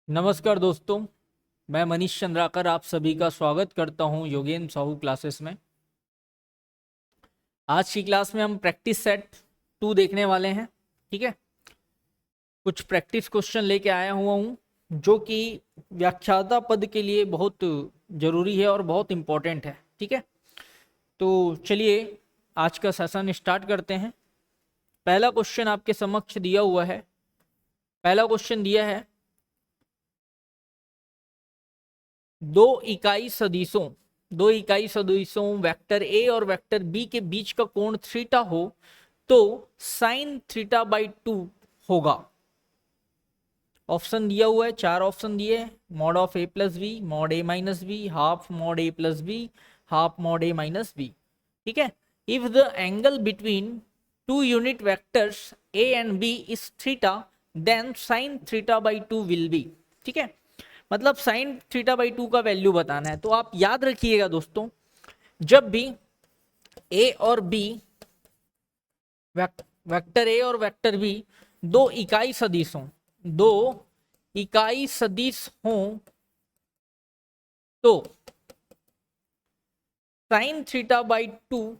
नमस्कार दोस्तों, मैं मनीष चंद्राकर आप सभी का स्वागत करता हूं योगेंद्र साहू क्लासेस में। आज की क्लास में हम प्रैक्टिस सेट 2 देखने वाले हैं। ठीक है, कुछ प्रैक्टिस क्वेश्चन लेके आया हुआ हूं जो कि व्याख्याता पद के लिए बहुत जरूरी है और बहुत इम्पोर्टेंट है। ठीक है, तो चलिए आज का सेशन स्टार्ट करते हैं। पहला क्वेश्चन आपके समक्ष दिया हुआ है। पहला क्वेश्चन दिया है, दो इकाई सदिशों वेक्टर ए और वेक्टर बी के बीच का कोण थीटा हो तो साइन थीटा बाई 2 होगा। ऑप्शन दिया हुआ है, 4 ऑप्शन दिए हैं। Mod of A plus B, mod A minus B, half mod A plus B, half mod A minus B. ठीक है, if the angle between two unit vectors A and B is theta then sine theta by 2 will be. ठीक है, मतलब sign theta by 2 का value बताना है। तो आप याद रखिएगा दोस्तों, जब भी ए और बी, वेक्टर ए और वेक्टर बी दो इकाई सदिश हों तो साइन थीटा बाई 2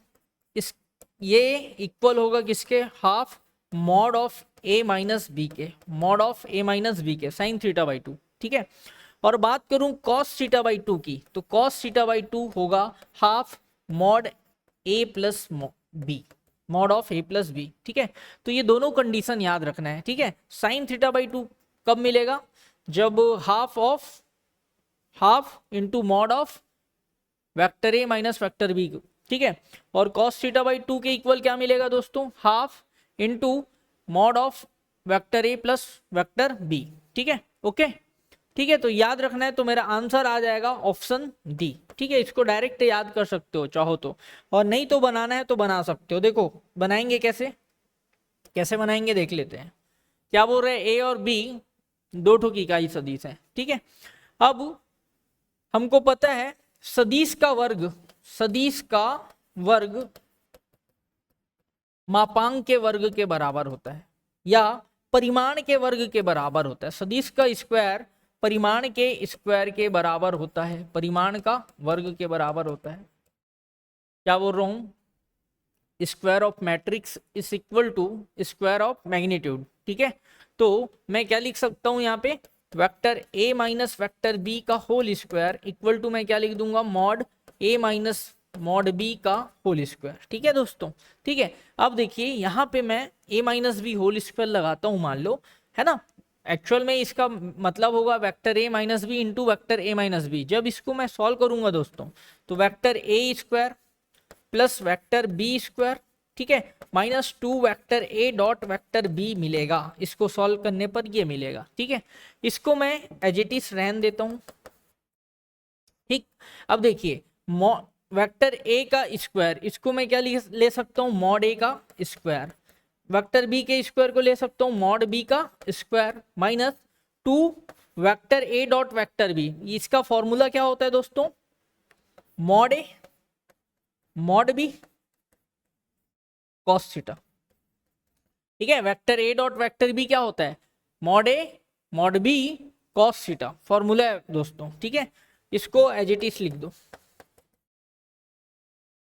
इस ये इक्वल होगा किसके? Half mod of a minus b के, mod of a minus b के, साइन थीटा बाई 2। ठीक है, और बात करूं कॉस थीटा बाई 2 की, तो कॉस थीटा बाई 2 होगा half mod A plus B, mod of A plus B. ठीक है, तो ये दोनों कंडीशन याद रखना है। ठीक है, साइन थीटा बाई 2 कब मिलेगा? जब half into mod of vector A minus vector B. ठीक है, और कॉस थीटा बाई 2 के इक्वल क्या मिलेगा दोस्तों? Half into mod of vector A plus vector B. ठीक है, ओके। ठीक है, तो याद रखना है, तो मेरा आंसर आ जाएगा ऑप्शन डी। ठीक है, इसको डायरेक्ट याद कर सकते हो चाहो तो, और नहीं तो बनाना है तो बना सकते हो। देखो बनाएंगे कैसे, कैसे बनाएंगे देख लेते हैं। क्या बोल रहे हैं? ए और बी दो ठो की इकाई सदिश है। ठीक है, अब हमको पता है सदिश का वर्ग मापांक के वर्ग के बराबर होता है या परिमाण के वर्ग के बराबर होता है। सदिश का स्क्वायर परिमाण के स्क्वायर के बराबर होता है, परिमाण का वर्ग के बराबर होता है। क्या बोल रहा हूं? Square of matrix is equal to square of magnitude. ठीक है, तो मैं क्या लिख सकता हूं यहाँ पे? Vector A minus vector B का होल स्क्वायर इक्वल टू मैं क्या लिख दूंगा? Mod A minus mod B का होल स्क्वायर। ठीक है दोस्तों, ठीक है। अब देखिए यहाँ पे मैं ए माइनस बी होल स्क्वायर लगाता हूँ, मान लो, है ना। एक्चुअल में इसका मतलब होगा vector A minus B into vector A minus B. जब इसको मैं सॉल्व करूंगा दोस्तों, तो vector A square plus vector B square, ठीक है, माइनस 2 वेक्टर ए डॉट वेक्टर बी मिलेगा। इसको सॉल्व करने पर ये मिलेगा। ठीक है, इसको मैं एज इट इज रहने देता हूं। ठीक, अब देखिए वेक्टर ए का स्क्वायर, इसको मैं क्या ले सकता हूं? मॉड ए का स्क्वायर। वेक्टर बी के स्क्वायर को ले सकता हूं मॉड बी का स्क्वायर माइनस 2 वेक्टर ए डॉट वेक्टर बी। इसका फॉर्मूला क्या होता है दोस्तों? Mod a mod b cos theta. ठीक है, वेक्टर ए डॉट वेक्टर बी क्या होता है? Mod a mod b cos theta, formula है दोस्तों। ठीक है, इसको एज इट इज लिख दो।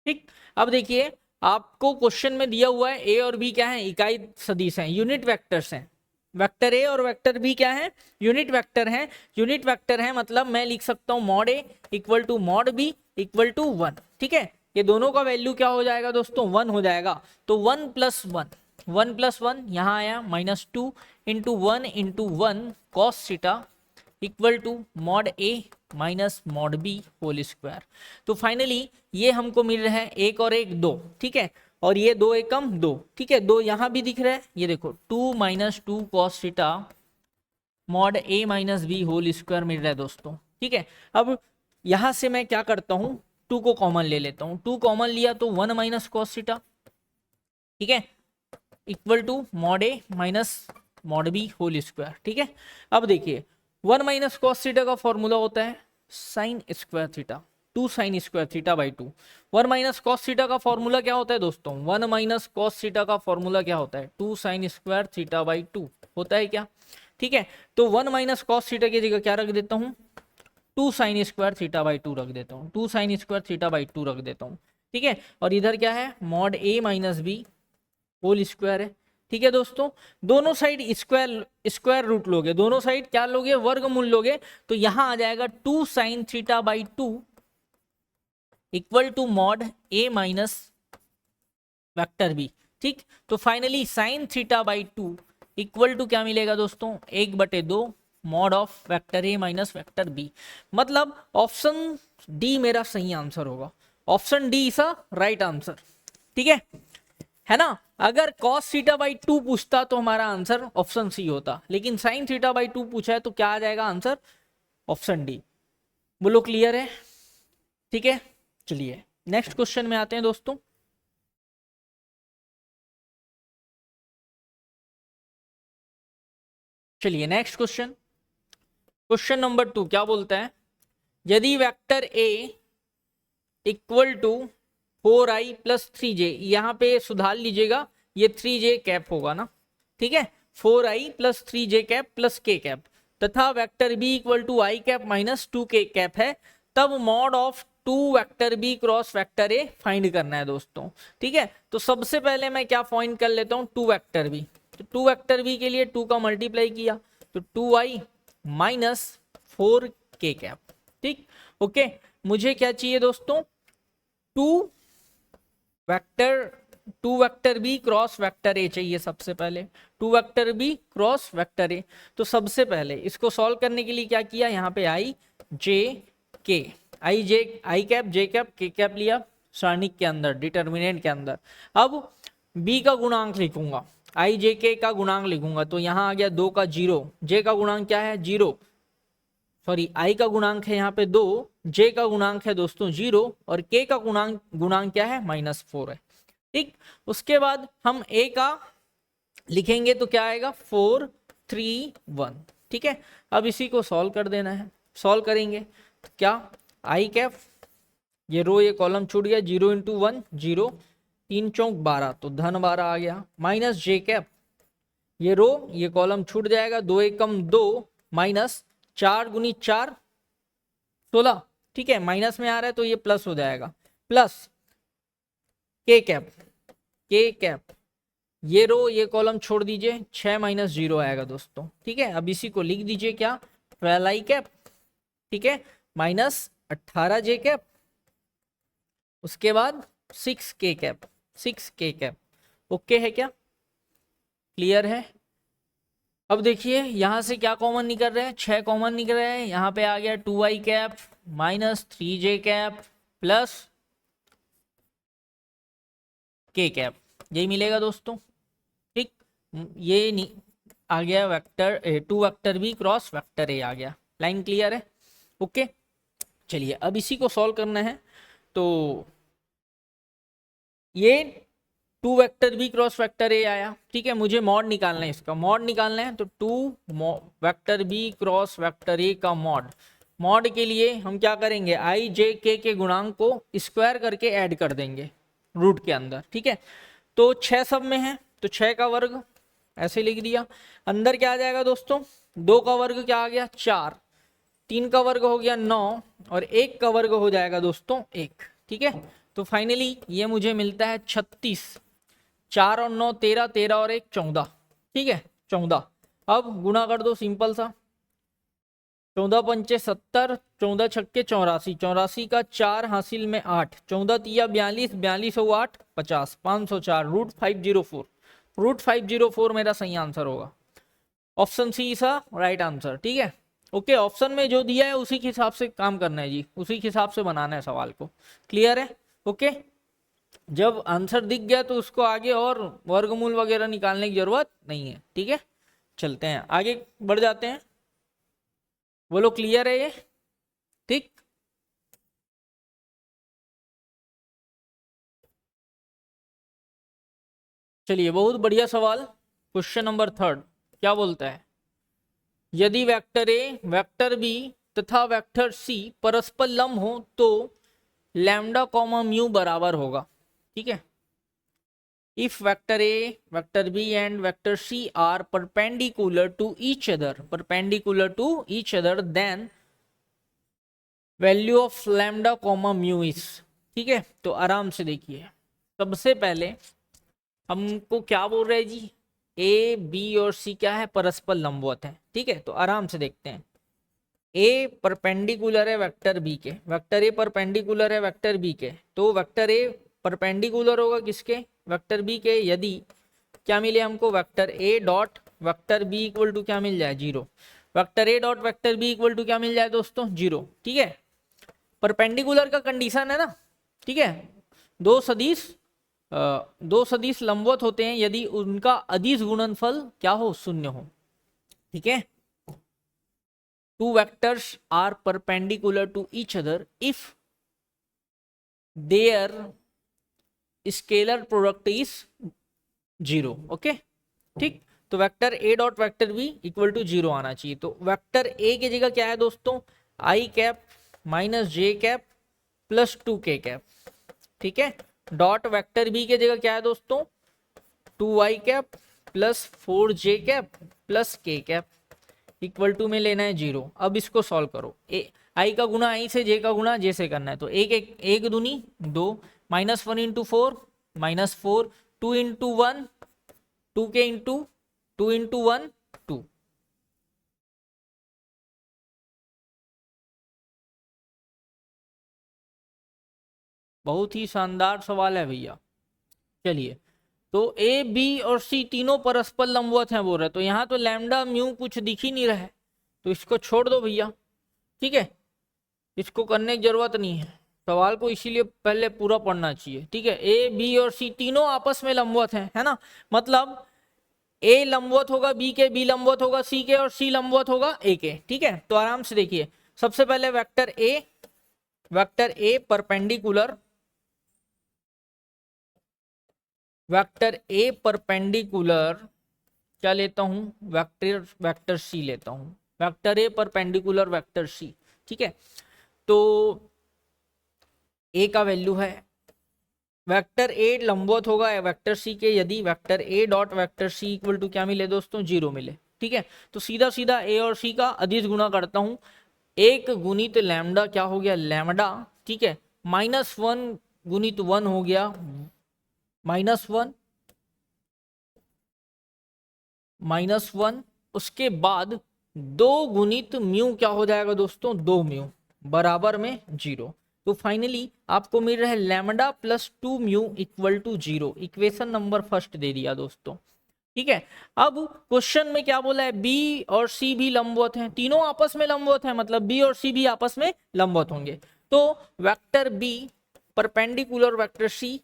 ठीक, अब देखिए आपको क्वेश्चन में दिया हुआ है ए और बी क्या है? इकाई सदिश हैं, यूनिट वेक्टर्स हैं। वेक्टर ए और वेक्टर बी क्या है? यूनिट वेक्टर हैं। यूनिट वेक्टर है मतलब मैं लिख सकता हूं mod A equal to mod B equal to 1। ठीक है, ये दोनों का वैल्यू क्या हो जाएगा दोस्तों? 1 हो जाएगा। तो 1 प्लस 1 यहाँ आया minus 2 into 1 into 1 cos theta equal to mod A minus mod B whole square. तो फाइनली ये हमको मिल रहा है 1 और 1 2। ठीक है, और ये 2 एकम 2। ठीक है, 2 यहाँ भी दिख रहा है, ये देखो 2 minus 2 cos theta mod A minus B whole square मिल रहा है दोस्तों। ठीक है, अब यहाँ से मैं क्या करता हूँ? 2 को कॉमन ले लेता हूँ। 2 कॉमन लिया तो 1 माइनस कॉस थीटा, ठीक है, equal to mod A minus mod B whole square. ठीक है, अब देखिए 1 माइनस कॉस थीटा का फॉर्मूला होता है sine square theta, 2 sine square theta by 2। 1 minus cos theta का फॉर्मूला क्या होता है दोस्तों? 1 माइनस कॉस थीटा का फॉर्मूला क्या होता है? 2 साइन स्क्वायर थीटा बाई 2 होता है क्या? ठीक है। तो 1 माइनस कॉस थीटा की जगह क्या रख देता हूँ, 2 साइन स्क्वायर थीटा बाई 2 रख देता हूँ, 2 साइन स्क्वायर थीटा बाई 2 रख देता हूँ। ठीक है, और इधर क्या है, mod A minus B whole square है। ठीक है दोस्तों, दोनों साइड स्क्वायर स्क्वायर रूट लोगे, दोनों साइड क्या लोगे, वर्गमूल लोगे, तो यहां आ जाएगा 2 sine theta by 2 equal to mod A minus vector B. ठीक, तो finally sine theta by 2 equal to क्या मिलेगा दोस्तों, 1/2 mod of vector A minus vector B. मतलब ऑप्शन डी मेरा सही आंसर होगा, option D is a right answer. ठीक है ना। अगर cos थीटा बाई 2 पूछता तो हमारा आंसर ऑप्शन सी होता, लेकिन साइन थीटा बाई 2 पूछा है तो क्या आ जाएगा आंसर, ऑप्शन डी। बोलो क्लियर है। ठीक है, चलिए नेक्स्ट क्वेश्चन में आते हैं दोस्तों। चलिए नेक्स्ट क्वेश्चन, क्वेश्चन नंबर 2 क्या बोलता है, यदि vector A equal to 4i plus 3j, यहाँ पे सुधार लीजिएगा ये 3j कैप होगा ना, ठीक है, 4i plus 3j cap plus k cap, तथा vector b equal to i cap minus 2k cap है, तब mod of 2 vector b cross vector a find करना है दोस्तों। ठीक है, तो सबसे पहले मैं क्या फाइंड कर लेता हूँ, 2 वेक्टर b, तो 2 वेक्टर b के लिए 2 का मल्टीप्लाई किया तो 2i माइनस 4k कैप। ठीक, ओके, मुझे क्या चाहिए दोस्तों, 2 vector B cross vector A चाहिए सबसे पहले, 2 vector B cross vector A. तो सबसे पहले इसको सॉल्व करने के लिए क्या किया, यहाँ पे आई जे के, आई कैप जे कैप के कैप लिया सारणिक के अंदर, डिटर्मिनेंट के अंदर। अब बी का गुणांक लिखूंगा, आई जे के का गुणांक लिखूंगा, तो यहाँ आ गया 2 का 0, जे का गुणांक क्या है 0, सॉरी आई का गुणांक है यहाँ पे 2, जे का गुणांक है दोस्तों 0 और के का गुणांक क्या है -4 है। ठीक, उसके बाद हम ए का लिखेंगे तो क्या आएगा 4 3 1। ठीक है, अब इसी को सॉल्व कर देना है, सॉल्व करेंगे तो क्या आई कैप, ये रो ये कॉलम छूट गया, 0 × 1 0, 3 चौक 12 तो धन 12 आ गया, माइनस जे कैप, ये रो ये कॉलम छूट जाएगा, 2 एकम 2 माइनस 4 × 4 16। ठीक है, माइनस में आ रहा है तो ये प्लस हो जाएगा, प्लस के कैप, ये रो ये कॉलम छोड़ दीजिए, 6 - 0 आएगा दोस्तों। ठीक है, अब इसी को लिख दीजिए क्या 12 आई कैप, ठीक है, माइनस 18 जे कैप, उसके बाद 6 के कैप। ओके है क्या, क्लियर है। अब देखिए यहां से क्या कॉमन निकल रहा है, 6 कॉमन निकल रहा है, यहाँ पे आ गया 2i cap minus 3j cap plus k cap, यही मिलेगा दोस्तों। ठीक, ये नहीं आ गया vector 2 vector B cross vector a आ गया, लाइन क्लियर है। ओके, चलिए अब इसी को सॉल्व करना है, तो ये 2 vector B cross vector A आया। ठीक है, मुझे मॉड निकालना है, इसका मॉड निकालना है, तो 2 vector B cross vector A का मॉड के लिए हम क्या करेंगे, आई जे के गुणांक को स्क्वायर करके ऐड कर देंगे रूट के अंदर। ठीक है, तो 6 सब में है तो 6 का वर्ग ऐसे लिख दिया, अंदर क्या आ जाएगा दोस्तों, 2 का वर्ग क्या आ गया 4, 3 का वर्ग हो गया 9 और 1 का वर्ग हो जाएगा दोस्तों 1। ठीक है, तो फाइनली ये मुझे मिलता है 36, 4 और 9 13, 13 और 1 14। ठीक है, 14, अब गुणा कर दो सिंपल सा, 14 पंचे 70, 14 छक्के 84, 84 का 4 हासिल में 8, 14 तिया 42, 42 हो 8 50, 504 रूट 504 मेरा सही आंसर होगा, option C is right answer. ठीक है, ओके, ऑप्शन में जो दिया है उसी के हिसाब से काम करना है जी, उसी के हिसाब से बनाना है सवाल को, क्लियर है। ओके, जब आंसर दिख गया तो उसको आगे और वर्गमूल वगैरह निकालने की जरूरत नहीं है। ठीक है, चलते हैं आगे बढ़ जाते हैं, बोलो क्लियर है ये। ठीक, चलिए बहुत बढ़िया सवाल, क्वेश्चन नंबर 3 क्या बोलता है, यदि वेक्टर ए वेक्टर बी तथा वेक्टर सी परस्पर लंब हो तो लैम्डा कॉमा म्यू बराबर होगा। ठीक है, if vector A, vector B and vector C are perpendicular to each other then value of lambda comma mu is. ठीक है, तो आराम से देखिए, सबसे पहले हमको क्या बोल रहे हैं जी, ए बी और सी क्या है, परस्पर लंबवत है। ठीक है, तो आराम से देखते हैं। ए परपेंडिकुलर है वेक्टर बी के, वेक्टर ए परपेंडिकुलर है वेक्टर बी के, तो वेक्टर ए परपेंडिकुलर होगा किसके, वेक्टर बी के। यदि क्या मिले हमको, vector A dot vector B equal to क्या मिल जाए, 0। Vector A dot vector B equal to क्या मिल जाए दोस्तों, 0। ठीक है, परपेंडिकुलर का कंडीशन है ना। ठीक है, दो सदिश लंबवत होते हैं यदि उनका अदिश गुणनफल क्या हो, 0 हो। ठीक है, two vectors are perpendicular to each other if their scalar product is 0। Okay, ठीक, तो vector A dot vector B equal to 0 आना चाहिए। तो वेक्टर ए की जगह क्या है दोस्तों, आई कैप माइनस जे कैप प्लस 2k कैप। ठीक है, डॉट वेक्टर बी की जगह क्या है दोस्तों, 2i cap plus 4j cap plus k cap equal to में लेना है 0। अब इसको सॉल्व करो, आई का गुना आई से, जे का गुना जे से करना है। तो एक दूनी 2, -1 into 4 -4, 2 into 1 2k into 2 into 1 2। बहुत ही शानदार सवाल है भैया। चलिए, तो ए बी और सी तीनों परस्पर लंबवत हैं बोल रहे, तो यहाँ तो लैम्डा म्यू कुछ दिख ही नहीं रहा है, तो इसको छोड़ दो भैया। ठीक है, इसको करने की जरूरत नहीं है, सवाल को इसीलिए पहले पूरा पढ़ना चाहिए। ठीक है, ए बी और सी तीनों आपस में लंबवत हैं, है ना, मतलब ए लंबवत होगा बी के, बी लंबवत होगा सी के, और सी लंबवत होगा ए के। ठीक है, तो आराम से देखिए, सबसे पहले vector A perpendicular, vector A perpendicular क्या लेता हूं, वेक्टर सी लेता हूं, vector A perpendicular vector C. ठीक है, तो ए का वैल्यू है, वेक्टर ए लंबवत होगा वेक्टर सी के यदि vector A dot vector C equal to क्या मिले दोस्तों, 0 मिले। ठीक है, तो सीधा सीधा ए और सी का अदिश गुणा करता हूं, एक गुणित लैम्डा क्या हो गया, लैम्डा। ठीक है, -1 गुणित 1 हो गया -1, उसके बाद 2 गुणित म्यू क्या हो जाएगा दोस्तों, 2 म्यू बराबर में 0। तो फाइनली आपको मिल रहा है lambda plus 2 mu equal to 0। Equation number first दे दिया दोस्तों। ठीक है, अब क्वेश्चन में क्या बोला है, बी और सी भी लंबवत हैं, तीनों आपस में लंबवत हैं, मतलब बी और सी भी आपस में लंबवत होंगे। तो vector B perpendicular vector C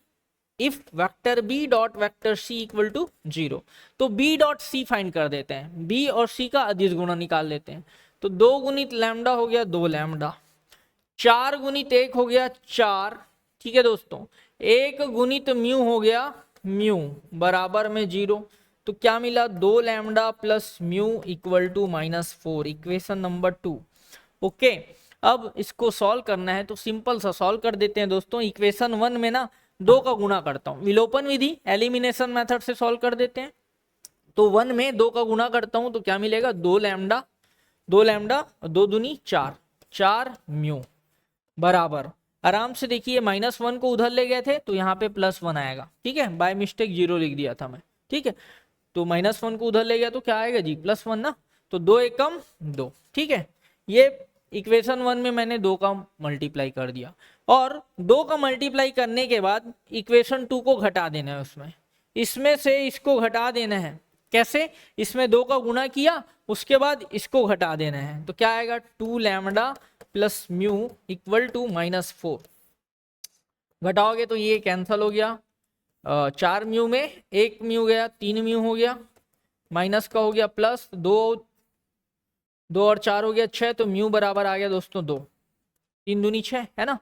if vector B dot vector C equal to 0। तो बी डॉट सी फाइंड कर देते हैं, बी और सी का अदिश गुणा निकाल लेते हैं। तो 2 गुणित लैम्डा हो गया 2 लैम्डा, 4 गुणित 1 हो गया 4। ठीक है दोस्तों, 1 गुणित म्यू हो गया म्यू बराबर में 0। तो क्या मिला, 2 lambda plus mu equal to -4, equation number 2। Okay, अब इसको सॉल्व करना है, तो सिंपल सा सॉल्व कर देते हैं दोस्तों। इक्वेशन 1 में ना 2 का गुणा करता हूं, विलोपन विधि एलिमिनेशन मेथड से सॉल्व कर देते हैं। तो 1 में 2 का गुणा करता हूं तो क्या मिलेगा, 2 लैम्डा 2 दूनी 4, 4 म्यू बराबर, आराम से देखिए -1 को उधर ले गए थे तो यहाँ पे +1 आएगा। ठीक है, बाय मिस्टेक 0 लिख दिया था मैं। ठीक है, तो -1 को उधर ले गया तो क्या आएगा जी, +1 ना, तो 2 एकम 2। ठीक है, ये इक्वेशन 1 में मैंने 2 का मल्टीप्लाई कर दिया, और 2 का मल्टीप्लाई करने के बाद इक्वेशन 2 को घटा देना है, इसमें से इसको घटा देना है। कैसे, इसमें 2 का गुणा किया, उसके बाद इसको घटा देना है, तो क्या आएगा, 2 lambda plus mu equal to -4। घटाओगे तो ये कैंसल हो गया, 4 म्यू में 1 म्यू गया, 3 म्यू हो गया, माइनस का हो गया प्लस, 2 और 4 हो गया 6, तो म्यू बराबर आ गया दोस्तों 2, 3 दूनी 6 है ना,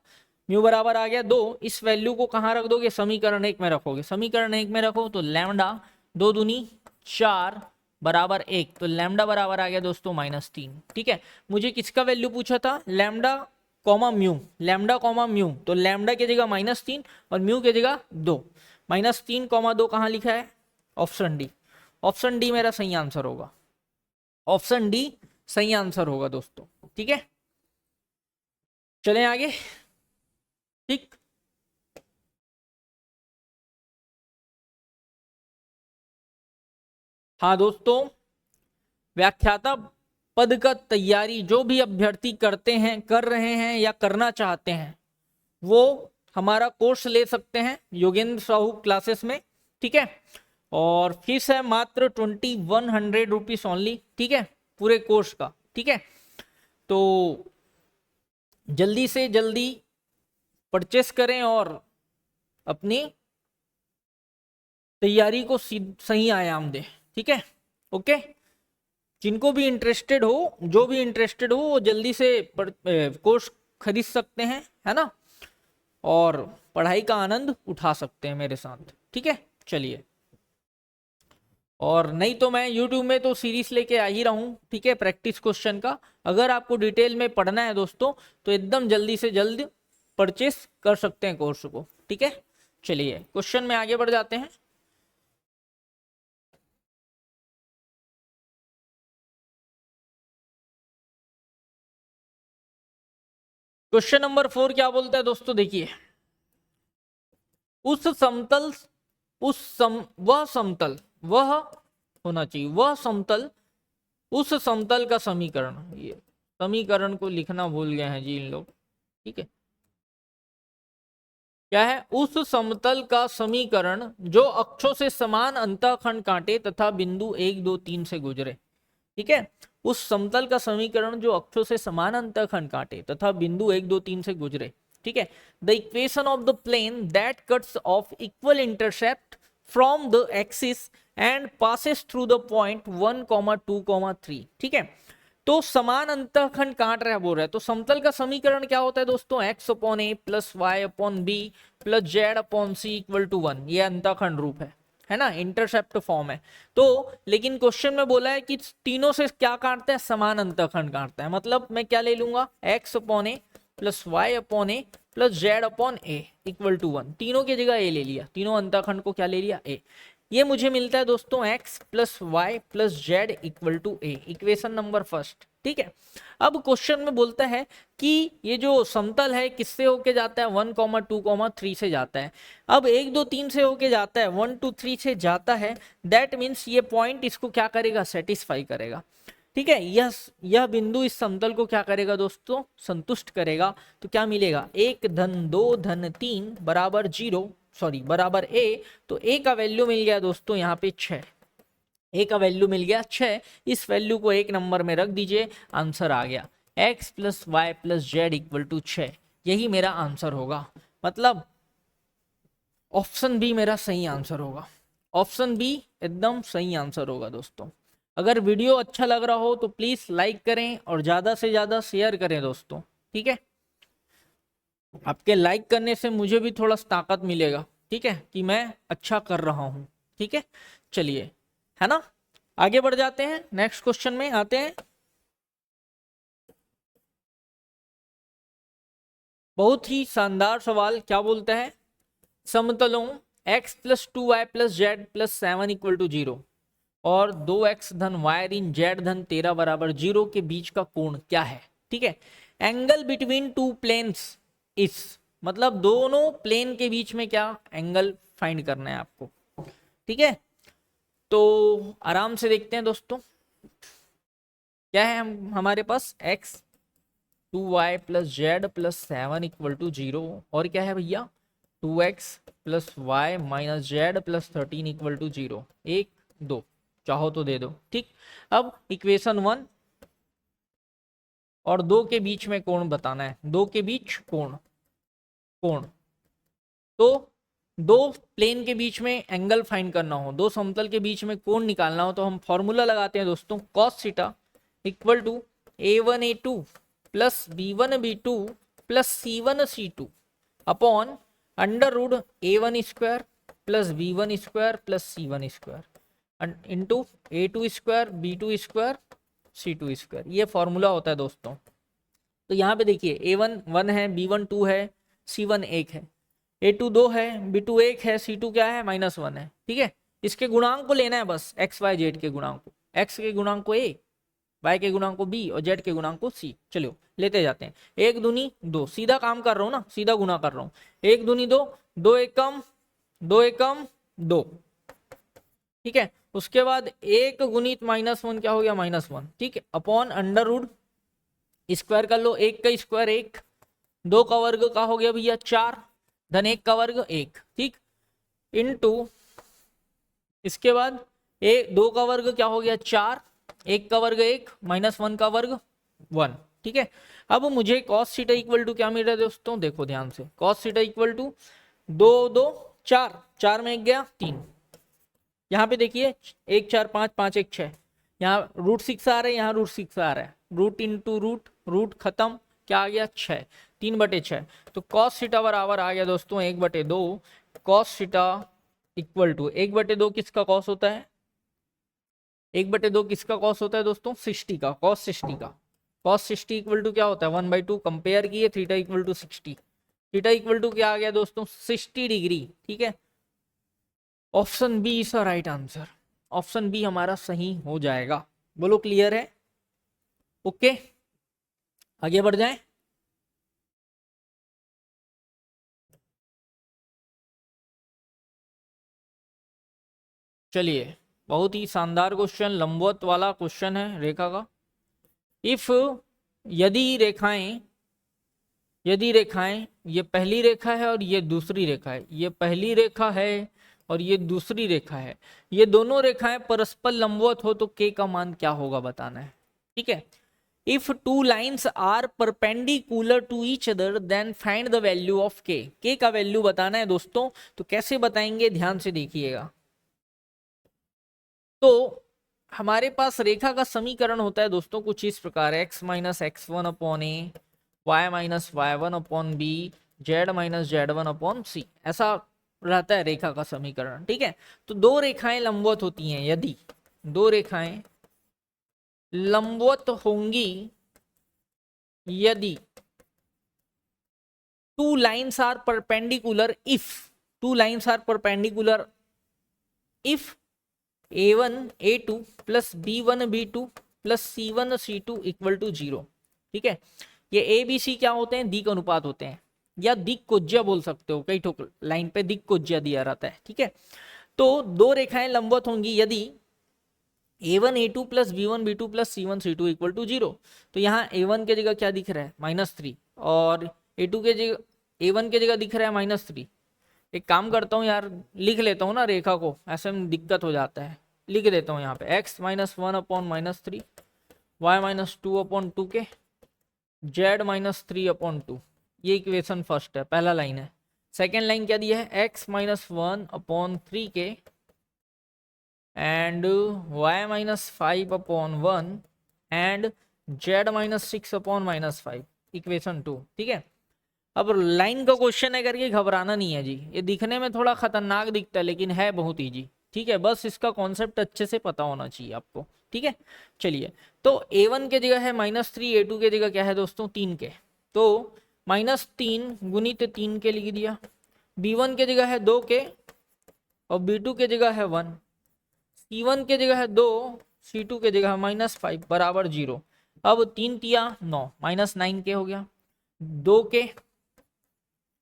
म्यू बराबर आ गया 2। इस वैल्यू को कहाँ रख दोगे, समीकरण 1 में रखोगे, समीकरण 1 में रखो तो लैम्डा 2 दूनी 4 बराबर 1, तो लैम्डा बराबर आ गया दोस्तों -3। ठीक है, मुझे किसका वैल्यू पूछा था, लैम्डा कॉमा म्यू, तो लैम्डा की जगह -3 और म्यू की जगह 2, -3,2 कहाँ लिखा है? Option D. ऑप्शन डी मेरा सही आंसर होगा। ऑप्शन डी सही आंसर होगा दोस्तों। ठीक है, चलें आगे। ठीक, हाँ दोस्तों, व्याख्याता पद का तैयारी जो भी अभ्यर्थी करते हैं, कर रहे हैं या करना चाहते हैं, वो हमारा कोर्स ले सकते हैं योगेंद्र साहू क्लासेस में। ठीक है, और फीस है मात्र 2100 रुपीज ओनली। ठीक है, पूरे कोर्स का। ठीक है, तो जल्दी से जल्दी परचेस करें और अपनी तैयारी को सही आयाम दें। ठीक है, ओके। जिनको भी इंटरेस्टेड हो, जो भी इंटरेस्टेड हो, वो जल्दी से कोर्स खरीद सकते हैं, है ना, और पढ़ाई का आनंद उठा सकते हैं मेरे साथ। ठीक है, चलिए। और नहीं तो मैं YouTube में तो सीरीज लेके आ ही रहा हूँ। ठीक है, प्रैक्टिस क्वेश्चन का। अगर आपको डिटेल में पढ़ना है दोस्तों, तो एकदम जल्दी से जल्द परचेस कर सकते हैं कोर्स को। ठीक है, चलिए क्वेश्चन में आगे बढ़ जाते हैं। क्वेश्चन नंबर 4 क्या बोलता है दोस्तों, देखिए। उस समतल, वह समतल, वह होना चाहिए, वह समतल, उस समतल का समीकरण। ये समीकरण को लिखना भूल गए हैं जी इन लोग। ठीक है, क्या है? उस समतल का समीकरण जो अक्षों से समान अंतःखंड काटे तथा बिंदु 1 2 3 से गुजरे। ठीक है, उस समतल का समीकरण जो अक्षों से समान अंतःखंड काटे तथा बिंदु 1 2 3 से गुजरे। ठीक है, the equation of the plane that cuts off equal intercept from the axis and passes through the point 1, 2, 3। ठीक है, तो समान अंतःखंड काट रहा है बोल रहा है, तो समतल का समीकरण क्या होता है दोस्तों? x/a plus y/b plus z/c equal to 1। ये अंतःखंड रूप है ना, इंटरसेप्ट फॉर्म है। तो लेकिन क्वेश्चन में बोला है कि तीनों से क्या काटता है? समान अंतःखंड काटता है। मतलब मैं क्या ले लूंगा? x/a plus y/a plus z/a equal to 1। तीनों की जगह a ले लिया, तीनों अंतःखंड को क्या ले लिया? a। ये मुझे मिलता है दोस्तों x plus Y plus Z equal to A, equation number first. ठीक है, अब क्वेश्चन में बोलता है कि ये जो समतल है किससे होके जाता है? 1, 2, 3 से जाता है। अब 1 2 3 से होके जाता है, 1 2 3 से जाता है, दैट मीन्स ये पॉइंट इसको क्या करेगा? सेटिस्फाई करेगा। ठीक है, यह बिंदु इस समतल को क्या करेगा दोस्तों? संतुष्ट करेगा। तो क्या मिलेगा? 1 धन 2 धन 3 बराबर 0, सॉरी बराबर a। तो a का वैल्यू मिल गया दोस्तों यहाँ पे 6। a का वैल्यू मिल गया 6। इस वैल्यू को एक नंबर में रख दीजिए, आंसर आ गया x plus Y plus Z equal to 6। यही मेरा आंसर होगा। मतलब ऑप्शन बी मेरा सही आंसर होगा। ऑप्शन बी एकदम सही आंसर होगा दोस्तों। अगर वीडियो अच्छा लग रहा हो तो प्लीज लाइक करें और ज्यादा से ज्यादा शेयर करें दोस्तों। ठीक है, आपके लाइक करने से मुझे भी थोड़ा ताकत मिलेगा। ठीक है, कि मैं अच्छा कर रहा हूं। ठीक है, चलिए, है ना, आगे बढ़ जाते हैं, नेक्स्ट क्वेश्चन में आते हैं। बहुत ही शानदार सवाल। क्या बोलता है? समतलों x plus 2y plus Z plus 7 equal to 0 और 2x धन वाई इन जेड धन 13 बराबर 0 के बीच का कोण क्या है? ठीक है, एंगल बिटवीन टू प्लेन्स इस, मतलब दोनों प्लेन के बीच में क्या एंगल फाइंड करना है आपको। ठीक है, तो आराम से देखते हैं दोस्तों। क्या है हमारे पास? x 2y plus Z plus 7 equal to 0 और क्या है भैया? 2x plus Y minus Z plus 13 equal to 0। 1 2 चाहो तो दे दो। ठीक, अब इक्वेशन 1 और 2 के बीच में कोण बताना है। 2 के बीच कोण, तो दो प्लेन के बीच में एंगल फाइंड करना हो, दो समतल के बीच में कोण निकालना हो, तो हम फॉर्मूला लगाते हैं दोस्तों, cos theta equal to a1a2 plus b1b2 plus c1c2 upon under root a1 square plus b1 square plus c1 square into a2 square b2 square c2 square. ये फॉर्मूला होता है दोस्तों। तो यहाँ पे देखिए a1 1 है, b1 2 है, c1 1 है। a2 2 है, b2 1 है, c2 क्या है -1 है। ठीक है, इसके गुणांक को लेना है बस, x y z के गुणांक को, x के गुणांक को a, y के गुणांक को b और z के गुणांक को c। चलो लेते जाते हैं। 1 दूनी 2, सीधा काम कर रहा हूँ ना, सीधा गुना कर रहा हूँ। 1 दूनी 2, 2 एकम 2 एकम 2। ठीक है, उसके बाद 1 गुणित -1 क्या हो गया -1। ठीक है, अपॉन अंडर रूट स्क्वायर कर लो, 1 का स्क्वायर 1, 2 का वर्ग का हो गया भैया 4, धन 1 का वर्ग 1। ठीक, इनटू इसके बाद 2 का वर्ग क्या हो गया 4, 1 का वर्ग 1, -1 का वर्ग 1। ठीक है, अब मुझे cos थीटा इक्वल टू क्या मिल रहा है दोस्तों, देखो ध्यान से, cos थीटा इक्वल टू 2 2 4, 4 में 1 गया 3, यहाँ पे देखिए 1 4 5 5 1 6, यहाँ √6 आ रहा है, यहाँ √6 आ रहा है, रूट इंटू रूट, रूट खत्म, क्या आ गया 6, 3/6। तो cos थीटा बराबर आ गया दोस्तों 1/2। cos थीटा इक्वल टू 1/2 किसका cos होता है, 1/2 किसका cos होता है दोस्तों, 60 का, cos 60 का। cos 60 इक्वल टू क्या होता है 1/2, कंपेयर किए theta equal to 60, theta equal to क्या आ गया दोस्तों 60 डिग्री। ठीक है, option B is the right answer, option B हमारा सही हो जाएगा। बोलो क्लियर है, ओके आगे बढ़ जाएं। चलिए, बहुत ही शानदार क्वेश्चन, लंबवत वाला क्वेश्चन है रेखा का। इफ यदि रेखाएं ये पहली रेखा है और ये दूसरी रेखा है, ये पहली रेखा है और ये दूसरी रेखा है, ये दोनों रेखाएं परस्पर लंबवत हो तो के का मान क्या होगा बताना है। ठीक है, if two lines are perpendicular to each other then find the value of K का वैल्यू बताना है दोस्तों। तो कैसे बताएंगे, ध्यान से देखिएगा। तो हमारे पास रेखा का समीकरण होता है दोस्तों कुछ इस प्रकार, x - x1 upon a, y - y1 upon b, z - z1 upon c, ऐसा रहता है रेखा का समीकरण। ठीक है, तो दो रेखाएं लंबवत होती हैं, यदि दो रेखाएं लंबवत होंगी, यदि two lines are perpendicular, if two lines are perpendicular, if a1 a2 plus b1 b2 plus c1 c2 equal to 0। ठीक है, ये a b c क्या होते हैं, दिक् अनुपात होते हैं, या दिक् कोज्या बोल सकते हो, कई ठोक लाइन पे दिक् कोज्या दिया रहता है। ठीक है, तो दो रेखाएं लंबवत होंगी यदि a1 a2 plus b1 b2 plus c1 c2 equal to 0। तो यहाँ a1 के जगह क्या दिख रहा है -3, और a2 के जगह a1 के जगह दिख रहा है -3। एक काम करता हूँ यार, लिख लेता हूँ ना रेखा को, ऐसे में दिक्कत हो जाता है, लिख देता हूँ यहाँ पे x - 1 अपॉन -3, y - 2 अपॉन 2 के, z - 3 अपॉन 2। ये इक्वेशन फर्स्ट है, पहला लाइन है। सेकेंड लाइन क्या दिया है, x - 1 अपॉन 3 के and y - 5 upon 1 and z - 6 upon -5, equation 2। ठीक है, अब लाइन का क्वेश्चन है करके घबराना नहीं है जी, ये दिखने में थोड़ा खतरनाक दिखता है लेकिन है बहुत ईजी। ठीक है, बस इसका कॉन्सेप्ट अच्छे से पता होना चाहिए आपको। ठीक है, चलिए, तो a1 के जगह है -3, a2 के जगह क्या है दोस्तों 3 के, तो -3 गुणित 3 के लिख दिया, b1 के जगह है 2 के और b2 के जगह है 1, c1 के जगह है 2, c2 के जगह है -5 बराबर 0। अब 3 तिया 9, -9 के हो गया, 2 के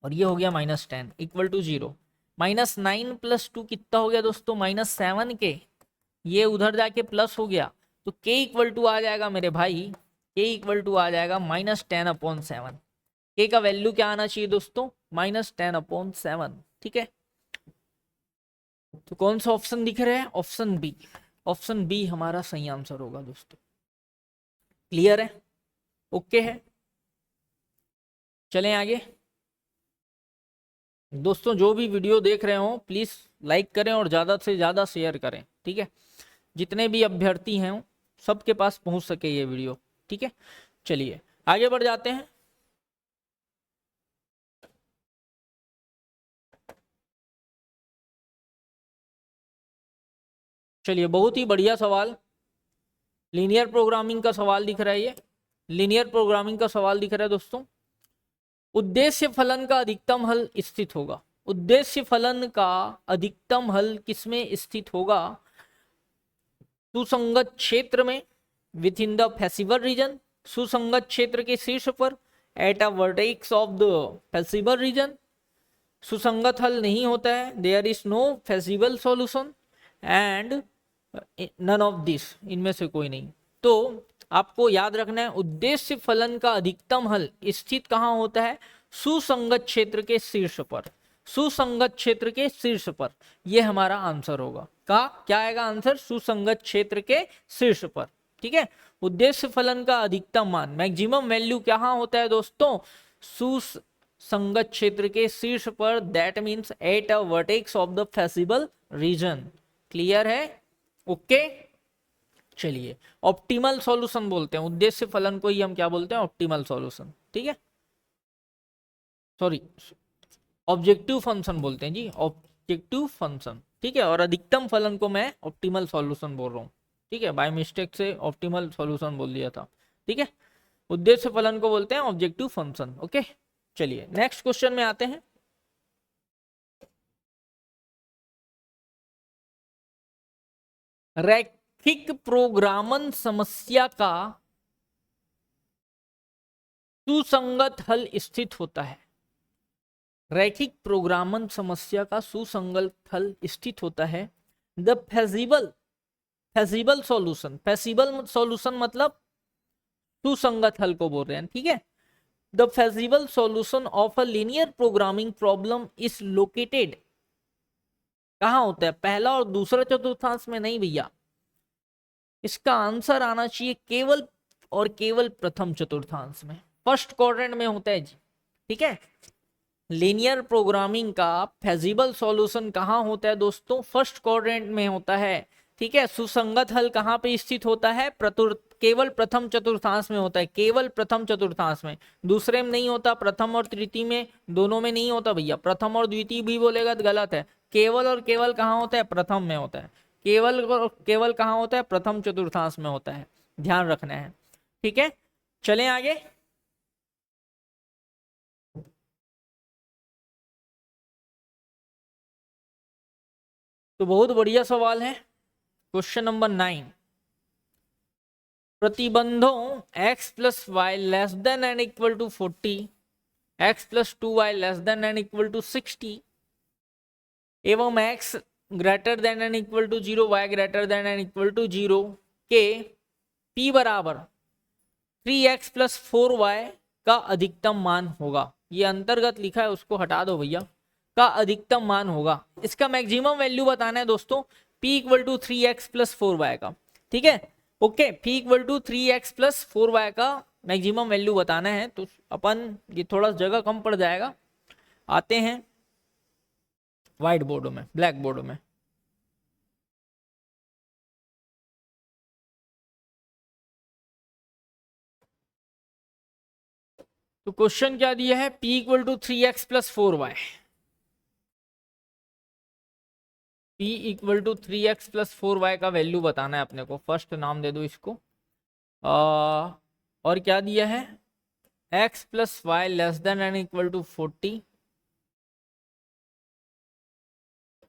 और ये हो गया -10 इक्वल टू 0। -9 प्लस 2 कितना हो गया दोस्तों -7 के, ये उधर जाके प्लस हो गया, तो k इक्वल टू आ जाएगा मेरे भाई, k इक्वल टू आ जाएगा -10 अपॉन 7। k का वैल्यू क्या आना चाहिए दोस्तों -10 अपॉन 7। ठीक है, तो कौन सा ऑप्शन दिख रहा है, ऑप्शन बी, ऑप्शन बी हमारा सही आंसर होगा दोस्तों। क्लियर है, ओके है, चलें आगे। दोस्तों जो भी वीडियो देख रहे हो प्लीज लाइक करें और ज़्यादा से ज़्यादा शेयर करें। ठीक है, जितने भी अभ्यर्थी हैं सबके पास पहुंच सके ये वीडियो। ठीक है, चलिए आगे बढ़ जाते हैं। चलिए, बहुत ही बढ़िया सवाल, लीनियर प्रोग्रामिंग का सवाल दिख रहा है, ये लीनियर प्रोग्रामिंग का सवाल दिख रहा है दोस्तों। उद्देश्य फलन का अधिकतम हल स्थित होगा। उद्देश्य फलन का अधिकतम हल किसमें स्थित होगा? सुसंगत क्षेत्र में, within the feasible region, सुसंगत क्षेत्र के शीर्ष पर, at a vertex of the feasible region. सुसंगत हल नहीं होता है, there is no feasible solution, and none of this, इनमें से कोई नहीं। तो आपको याद रखना है उद्देश्य फलन का अधिकतम हल स्थित कहाँ होता है? सुसंगत क्षेत्र के शीर्ष पर, सुसंगत क्षेत्र के शीर्ष पर। यह हमारा आंसर होगा। क्या आएगा आंसर? सुसंगत क्षेत्र के शीर्ष पर। ठीक है, उद्देश्य फलन का अधिकतम मान, मैक्सिमम वैल्यू कहाँ होता है दोस्तों? सुसंगत क्षेत्र के शीर्ष पर, that means at a vertex of the feasible region. Clear है? ओके, चलिए ऑप्टिमल सॉल्यूशन बोलते हैं उद्देश्य फलन को ही हम क्या बोलते हैं? Optimal solution. ठीक है, सॉरी ऑब्जेक्टिव फंक्शन बोलते हैं जी, ऑब्जेक्टिव फंक्शन। ठीक है, और अधिकतम फलन को मैं ऑप्टिमल सॉल्यूशन बोल रहा हूँ। ठीक है, बाय मिस्टेक से ऑप्टिमल सॉल्यूशन बोल दिया था। ठीक है, उद्देश्य फलन को बोलते हैं ऑब्जेक्टिव फंक्शन। ओके, चलिए नेक्स्ट क्वेश्चन में आते हैं। रैखिक प्रोग्रामन समस्या का सुसंगत हल स्थित होता है। रैखिक प्रोग्रामन समस्या का सुसंगत हल स्थित होता है। The feasible solution, feasible solution मतलब सुसंगत हल को बोल रहे हैं। ठीक है, the feasible solution of a linear programming problem is located, कहाँ होता है? पहला और दूसरा चतुर्थांश में नहीं भैया, इसका आंसर आना चाहिए केवल और केवल प्रथम चतुर्थांश में, फर्स्ट क्वाड्रेंट में होता है जी। ठीक है, लीनियर प्रोग्रामिंग का फेजिबल सॉल्यूशन कहाँ होता है दोस्तों? फर्स्ट क्वाड्रेंट में होता है। ठीक है, सुसंगत हल कहाँ पे स्थित होता है? केवल प्रथम चतुर्थांश में होता है, केवल प्रथम चतुर्थांश में, दूसरे में नहीं होता। प्रथम और तृतीय में, दोनों में नहीं होता भैया। प्रथम और द्वितीय भी बोलेगा तो गलत है। केवल और केवल कहाँ होता है? प्रथम में होता है। केवल और केवल कहाँ होता है? प्रथम चतुर्थांश में होता है, ध्यान रखना है। ठीक है, चलें आगे। तो बहुत बढ़िया सवाल है, क्वेश्चन नंबर 9। प्रतिबंधों x plus Y less than and equal to 40, x plus 2y less than and equal to 60 एवं x greater than and equal to 0, y greater than and equal to 0 के p बराबर 3x plus 4y का अधिकतम मान होगा। ये अंतर्गत लिखा है, उसको हटा दो भैया, का अधिकतम मान होगा। इसका मैक्सिमम वैल्यू बताना है दोस्तों, p equal to 3x plus 4y का। ठीक है, okay, p equal to 3x plus 4y का मैक्सिमम वैल्यू बताना है। तो अपन, ये थोड़ा जगह कम पड़ जाएगा, आते हैं व्हाइट बोर्ड में, ब्लैक बोर्ड में। तो क्वेश्चन क्या दिया है? p equal to 3x plus 4y, p equal to 3x plus 4y का वैल्यू बताना है अपने को। फर्स्ट नाम दे दो इसको। और क्या दिया है? x plus Y less than and equal to 40,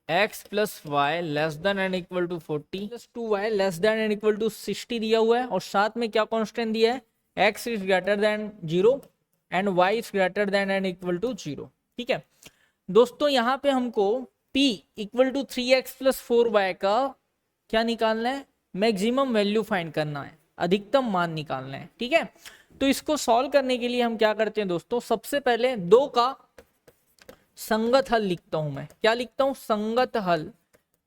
x plus Y less than and equal to 40 plus 2y less than and equal to 60 दिया हुआ है। और साथ में क्या कांस्टेंट दिया है? x is greater than 0 and y is greater than and equal to 0। ठीक है दोस्तों, यहाँ पे हमको p equal to 3x plus 4y का क्या निकालना है? मैक्सिमम वैल्यू फाइंड करना है, अधिकतम मान निकालना है। ठीक है, तो इसको सॉल्व करने के लिए हम क्या करते हैं दोस्तों? सबसे पहले 2 का संगत हल लिखता हूं मैं। क्या लिखता हूं? संगत हल,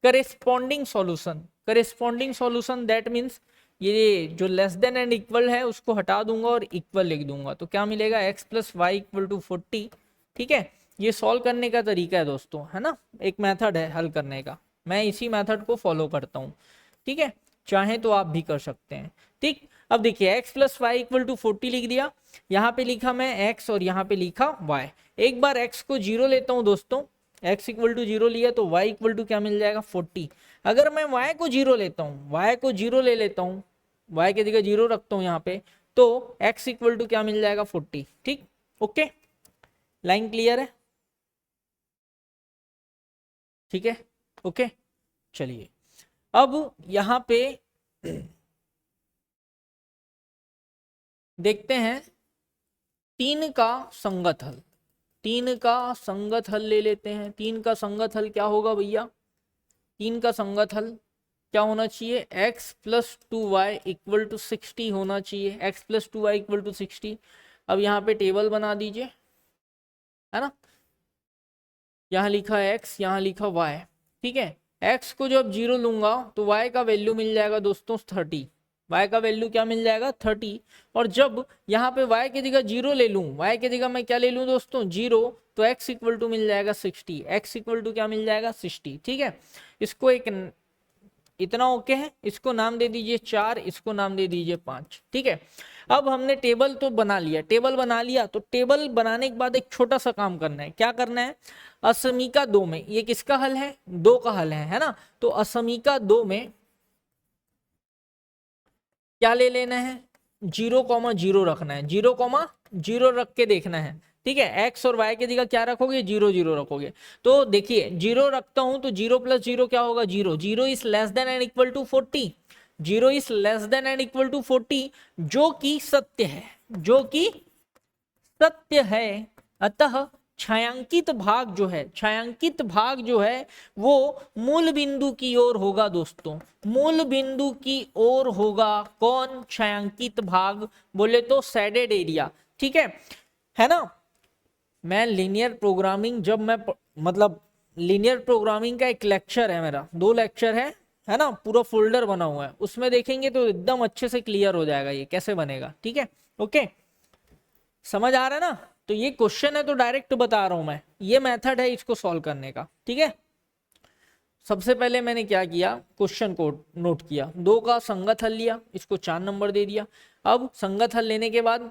corresponding solution. Corresponding solution that means ये जो लेस देन एंड इक्वल है उसको हटा दूंगा और इक्वल लिख दूंगा। तो क्या मिलेगा? x plus Y equal to 40। ठीक है, ये सॉल्व करने का तरीका है दोस्तों, है ना, एक मेथड है हल करने का। मैं इसी मेथड को फॉलो करता हूँ। ठीक है, चाहे तो आप भी कर सकते हैं। ठीक, अब देखिए x plus Y equal to 40 लिख दिया, यहाँ पे लिखा मैं x और यहाँ पे लिखा y। एक बार x को 0 लेता हूँ दोस्तों, x इक्वल टू 0 लिया तो y इक्वल टू क्या मिल जाएगा? 40। अगर मैं y को 0 लेता हूँ, y को 0 ले लेता हूँ, y की जगह 0 रखता हूँ यहाँ पे, तो x इक्वल टू क्या मिल जाएगा? 40। ठीक, ओके, लाइन क्लियर है? ठीक है, ओके। चलिए अब यहां पे देखते हैं 3 का संगत हल। 3 का संगत हल ले लेते हैं। 3 का संगत हल क्या होगा भैया? 3 का संगत हल क्या होना चाहिए? x plus 2y equal to 60 होना चाहिए। x plus 2y equal to 60। अब यहाँ पे टेबल बना दीजिए, है ना। यहाँ लिखा x, यहाँ लिखा y, ठीक है। x को जब 0 लूंगा तो y का वैल्यू मिल जाएगा दोस्तों 30। y का वैल्यू क्या मिल जाएगा? 30। और जब यहाँ पे y की जगह 0 ले लूँ, y की जगह मैं क्या ले लूँ दोस्तों? 0, तो x इक्वल टू मिल जाएगा 60। x इक्वल टू क्या मिल जाएगा? 60, ठीक है। इसको एक इतना ओके है, इसको नाम दे दीजिए 4, इसको नाम दे दीजिए 5, ठीक है। अब हमने टेबल तो बना लिया, टेबल बना लिया, तो टेबल बनाने के बाद एक छोटा सा काम करना है। क्या करना है? असमीका 2 में, ये किसका हल है? 2 का हल है ना। तो असमीका 2 में क्या ले लेना है? 0,0 रखना है। 0,0 रख के देखना है, ठीक है। x और y की जगह क्या रखोगे? 0 0 रखोगे। तो देखिए 0 रखता हूं तो 0 प्लस 0 क्या होगा? 0। 0 is less than and equal to 40। 0 is less than and equal to 40, जो कि सत्य है, जो कि सत्य है। अतः छायांकित भाग जो है, छायांकित भाग जो है वो मूल बिंदु की ओर होगा दोस्तों, मूल बिंदु की ओर होगा। कौन? छायांकित भाग, बोले तो शेडेड एरिया, ठीक है ना। मैं लीनियर प्रोग्रामिंग, जब मैं मतलब लीनियर प्रोग्रामिंग का एक लेक्चर है मेरा, 2 लेक्चर है ना, पूरा फोल्डर बना हुआ है, उसमें देखेंगे तो एकदम अच्छे से क्लियर हो जाएगा ये कैसे बनेगा, ठीक है, ओके। समझ आ रहा है ना। तो ये क्वेश्चन है तो डायरेक्ट बता रहा हूं मैं, ये मेथड है इसको सॉल्व करने का, ठीक है। सबसे पहले मैंने क्या किया? क्वेश्चन को नोट किया, 2 का संगत हल लिया, इसको 4 नंबर दे दिया। अब संगत हल लेने के बाद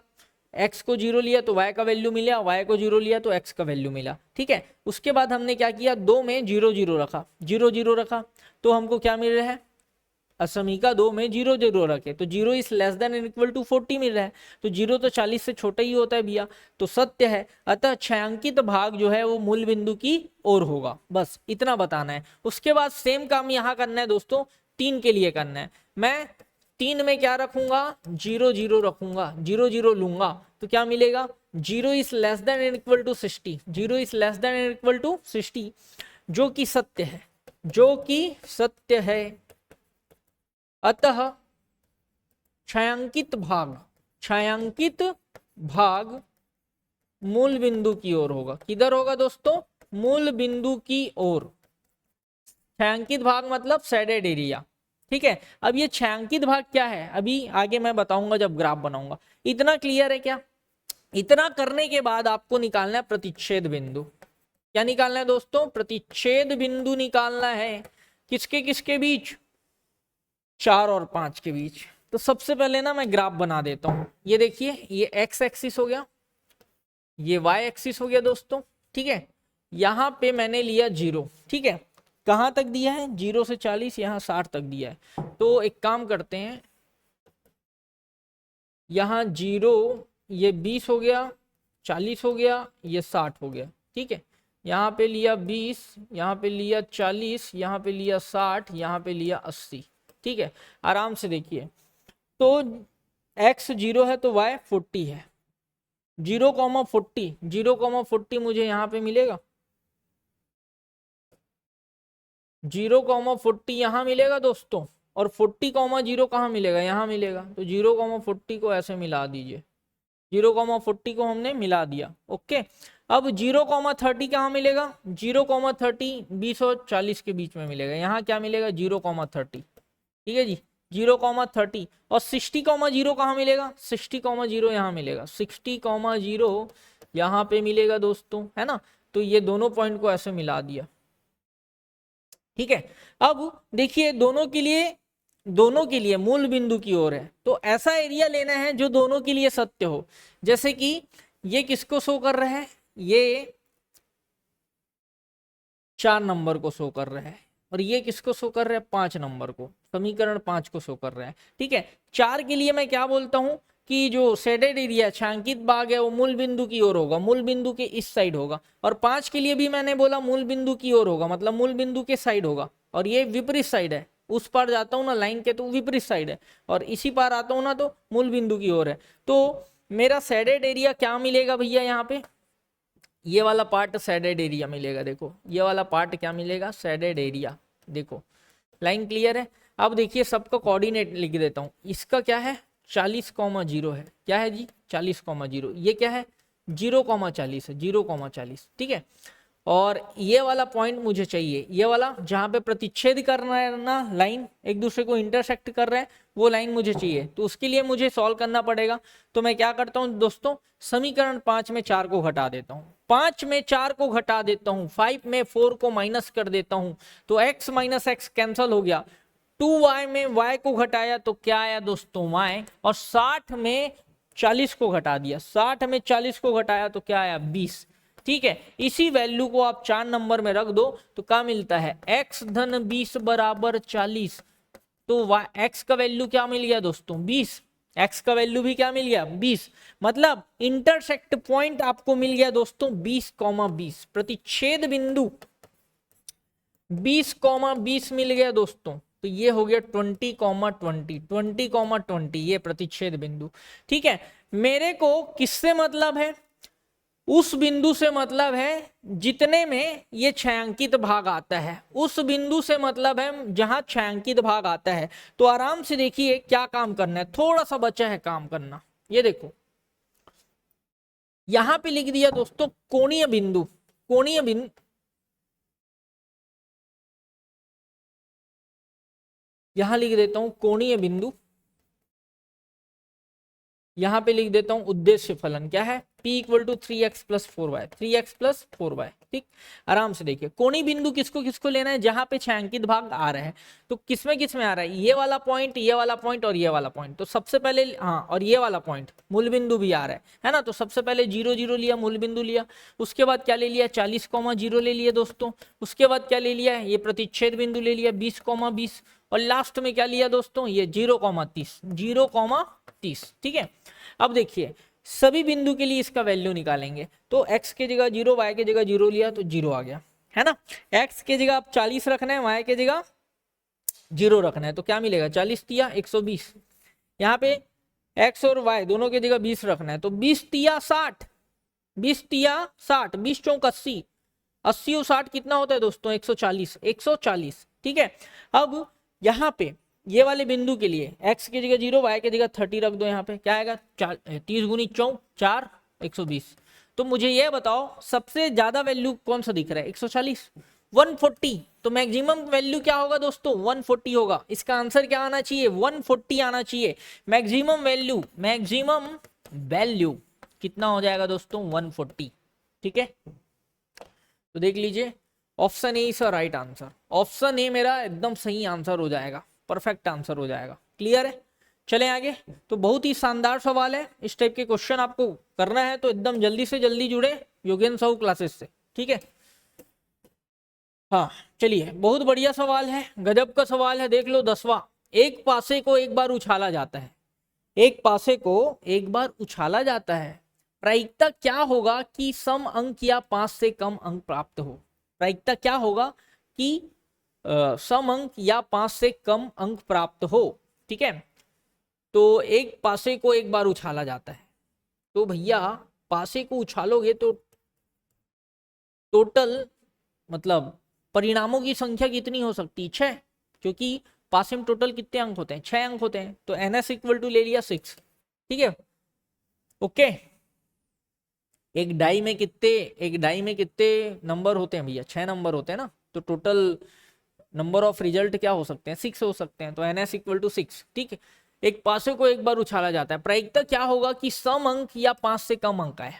x को 0 लिया तो y का वैल्यू मिला, y को 0 लिया तो x का वैल्यू मिला, ठीक है। उसके बाद हमने क्या किया? 2 में 0 0 रखा, 0 0 रखा तो हमको क्या मिल रहा है? असमीका 2 में 0 0 रखे तो 0 is less than and equal to 40 मिल रहा है। तो 0 तो 40 से छोटा ही होता है भैया, तो सत्य है। अतः छायांकित भाग जो है वो मूल बिंदु की ओर होगा। बस इतना बताना है। उसके बाद सेम काम यहां करना है दोस्तों, 3 के लिए करना है। मैं 3 में क्या रखूंगा? 0 0 रखूंगा, 0 0 लूंगा तो क्या मिलेगा? 0 is less than and equal to 60। 0 is less than and equal to 60, जो कि सत्य है, जो कि सत्य है। अतः छायांकित भाग, छायांकित भाग मूल बिंदु की ओर होगा। किधर होगा दोस्तों? मूल बिंदु की ओर। छायांकित भाग मतलब शेडेड एरिया, ठीक है। अब ये छायांकित भाग क्या है अभी आगे मैं बताऊंगा जब ग्राफ बनाऊंगा। इतना क्लियर है क्या? इतना करने के बाद आपको निकालना है प्रतिच्छेद बिंदु। क्या निकालना है दोस्तों? प्रतिच्छेद बिंदु निकालना है। किसके किसके बीच? 4 और 5 के बीच। तो सबसे पहले ना मैं ग्राफ बना देता हूं। ये देखिए, ये x एक्सिस हो गया, ये y एक्सिस हो गया दोस्तों, ठीक है। यहां पे मैंने लिया 0, ठीक है। कहां तक दिया है? 0 से 40, यहां 60 तक दिया है। तो एक काम करते हैं, यहां 0, ये 20 हो गया, 40 हो गया, ये 60 हो गया, ठीक है। यहाँ पे लिया 20, यहाँ पे लिया 40, यहाँ पे लिया 60, यहाँ पे लिया 80, ठीक है। आराम से देखिए, तो x 0 है तो y 40 है। 0,40, 0,40 मुझे यहाँ पे मिलेगा, 0,40 यहाँ मिलेगा दोस्तों। और 40,0 कहाँ मिलेगा? यहाँ मिलेगा। तो 0,40 को ऐसे मिला दीजिए, 0,40 को हमने मिला दिया, ओके। अब 0,30 कहाँ मिलेगा? 0,30 20 और 40 के बीच में मिलेगा। यहाँ क्या मिलेगा? 0,30, ठीक है जी, 0,30। और 60,0 कहाँ मिलेगा? 60,0 यहाँ मिलेगा, 60,0 यहाँ पे मिलेगा दोस्तों, है ना। तो ये दोनों पॉइंट को ऐसे मिला दिया, ठीक है। अब देखिए दोनों के लिए मूल बिंदु की ओर है, तो ऐसा एरिया लेना है जो दोनों के लिए सत्य हो। जैसे कि ये किसको शो कर रहा है? ये 4 नंबर को शो कर रहा है, और ये किसको शो कर रहा है? 5 नंबर को, समीकरण 5 को शो कर रहा है, ठीक है। 4 के लिए मैं क्या बोलता हूं? कि जो शेडेड एरिया छायांकित भाग है वो मूल बिंदु की ओर होगा, मूल बिंदु के इस साइड होगा। और 5 के लिए भी मैंने बोला मूल बिंदु की ओर होगा, मतलब मूल बिंदु के साइड होगा। और ये विपरीत साइड है, उस पार जाता हूं ना लाइन के तो विपरीत साइड है, और इसी पार आता हूं ना तो मूल बिंदु की ओर है। तो मेरा शेडेड एरिया क्या मिलेगा भैया, यहाँ पे ये वाला पार्ट शेडेड एरिया मिलेगा। देखो ये वाला पार्ट क्या मिलेगा, शेडेड एरिया। देखो लाइन क्लियर है। अब देखिए सबका कोऑर्डिनेट लिख देता हूं। इसका क्या है 40,0 है, क्या है जी 40,0। ये क्या है 0,40 है, 0,40, ठीक है। और ये वाला पॉइंट मुझे चाहिए, ये वाला जहां पे प्रतिच्छेद करना है ना, लाइन एक दूसरे को इंटरसेक्ट कर रहे हैं, वो लाइन मुझे चाहिए। तो उसके लिए मुझे सॉल्व करना पड़ेगा। तो मैं क्या करता हूं दोस्तों, समीकरण 5 में 4 को घटा देता हूं, 5 में 4 को घटा देता हूं, 5 में 4 को माइनस कर देता हूं, तो x माइनस एक्स कैंसल हो गया। 2y में y को घटाया तो क्या आया दोस्तों y, और 60 में 40 को घटा दिया, 60 में 40 को घटाया तो क्या आया 20, ठीक है। इसी वैल्यू को आप 4 नंबर में रख दो तो क्या मिलता है x धन 20 बराबर 40। तो x का वैल्यू क्या मिल गया दोस्तों 20, x का वैल्यू भी क्या मिल गया 20, मतलब इंटरसेक्ट पॉइंट आपको मिल गया दोस्तों 20,20, प्रतिच्छेद बिंदु 20,20 मिल गया दोस्तों। तो ये हो गया 20,20, 20,20 ये प्रतिच्छेद बिंदु, ठीक है। मेरे को किससे मतलब है, उस बिंदु से मतलब है जितने में ये छायांकित भाग आता है, उस बिंदु से मतलब है जहां छायांकित भाग आता है। तो आराम से देखिए क्या काम करना है, थोड़ा सा बचा है काम करना। ये देखो यहां पे लिख दिया दोस्तों कोणीय बिंदु, कोणीय बिंदु, यहां लिख देता हूं कोणीय बिंदु, यहां पे लिख देता हूं उद्देश्य फलन क्या है P equal to 3x plus 4y, 3x plus 4y, ठीक। आराम से देखिए कोणीय बिंदु किसको किसको लेना है, जहां पे छायांकित भाग आ रहा है। तो किसमें किसमें आ रहा है, ये वाला पॉइंट, ये वाला पॉइंट और ये वाला पॉइंट। तो सबसे पहले हाँ, और ये वाला पॉइंट मूल बिंदु भी आ रहा है ना। तो सबसे पहले 0 0 लिया, मूल बिंदु लिया। उसके बाद क्या ले लिया 40,0 ले लिया दोस्तों। उसके बाद क्या ले लिया, ये प्रतिच्छेद बिंदु ले लिया 20,20, और लास्ट में क्या लिया दोस्तों ये 0,30, 0,30, ठीक है। अब देखिए सभी बिंदु के लिए इसका वैल्यू निकालेंगे। तो x के जगह 0, y के जगह 0 लिया तो 0 आ गया, है ना। x के जगह आप 40 रखना है, y के जगह 0 रखना है, तो क्या मिलेगा 40 तिया 120। यहाँ पे x और y दोनों के जगह 20 रखना है, तो 20 तिया 60, 20 तिया 60, 20 चौक 80, 80 और 60 कितना होता है दोस्तों 140, 140, ठीक है। अब यहाँ पे ये वाले बिंदु के लिए x की जगह 0, y की जगह 30 रख दो। यहाँ पे क्या आएगा 30 गुनी 4 4 120। तो मुझे ये बताओ सबसे ज्यादा वैल्यू कौन सा दिख रहा है 140, 140। तो मैक्सिमम वैल्यू क्या होगा दोस्तों 140 होगा। इसका आंसर क्या आना चाहिए 140 आना चाहिए। मैक्सिमम वैल्यू कितना हो जाएगा दोस्तों 140, ठीक है। तो देख लीजिए option A is right answer, option A मेरा एकदम सही आंसर हो जाएगा, परफेक्ट आंसर हो जाएगा। क्लियर है, चलें आगे। तो बहुत ही शानदार सवाल है, इस टाइप के क्वेश्चन आपको करना है तो एकदम जल्दी से जल्दी जुड़े योगेंद्र साहू क्लासेस से, ठीक है। हाँ चलिए बहुत बढ़िया सवाल है, गजब का सवाल है। देख लो 10वां, एक पासे को एक बार उछाला जाता है, एक पासे को एक बार उछाला जाता है, प्रायिकता क्या होगा कि सम अंक या 5 से कम अंक प्राप्त हो। प्रायिकता क्या होगा कि सम अंक या 5 से कम अंक प्राप्त हो, ठीक है। तो एक पासे को एक बार उछाला जाता है, तो भैया पासे को उछालोगे तो टोटल मतलब परिणामों की संख्या कितनी हो सकती है 6, क्योंकि पासे में टोटल कितने अंक होते हैं 6 अंक होते हैं। तो ns इक्वल टू ले लिया 6, ठीक है ओके। एक डाई में कितने नंबर होते हैं भैया 6 नंबर होते हैं ना। तो टोटल नंबर ऑफ रिजल्ट क्या हो सकते हैं 6 हो सकते हैं। तो ns इक्वल टू 6, ठीक है। एक पासे को एक बार उछाला जाता है, प्रायिकता क्या होगा कि सम अंक या 5 से कम अंक है।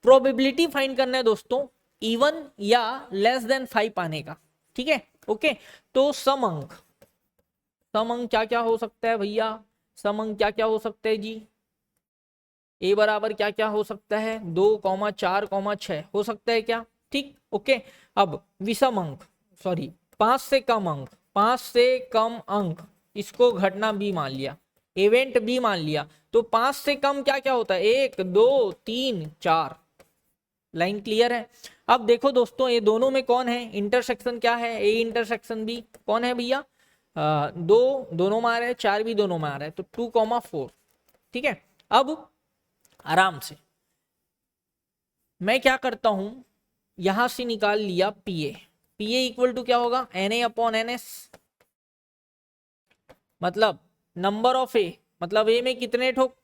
प्रोबेबिलिटी फाइंड करना है दोस्तों इवन या लेस देन 5 आने का, ठीक है ओके। तो सम अंक क्या क्या हो सकता है भैया, सम अंक क्या क्या हो सकता है जी, a बराबर क्या क्या हो सकता है 2, 4, 6 हो सकता है क्या, ठीक ओके। अब विषम अंक 5 से कम अंक, 5 से कम अंक इसको घटना b मान लिया, इवेंट बी मान लिया, तो 5 से कम क्या क्या होता है, 1 2 3 4। लाइन क्लियर है। अब देखो दोस्तों ये दोनों में कौन है, इंटरसेक्शन क्या है, ए इंटरसेक्शन बी कौन है भैया, 2 दोनों में आ रहा है, 4 भी दोनों में आ रहा है, तो 2,4। ठीक है, अब आराम से मैं क्या करता हूं, यहां से निकाल लिया P A. P A equal to क्या होगा, N A upon N S, मतलब नंबर ऑफ ए, मतलब ए में कितने ठोक,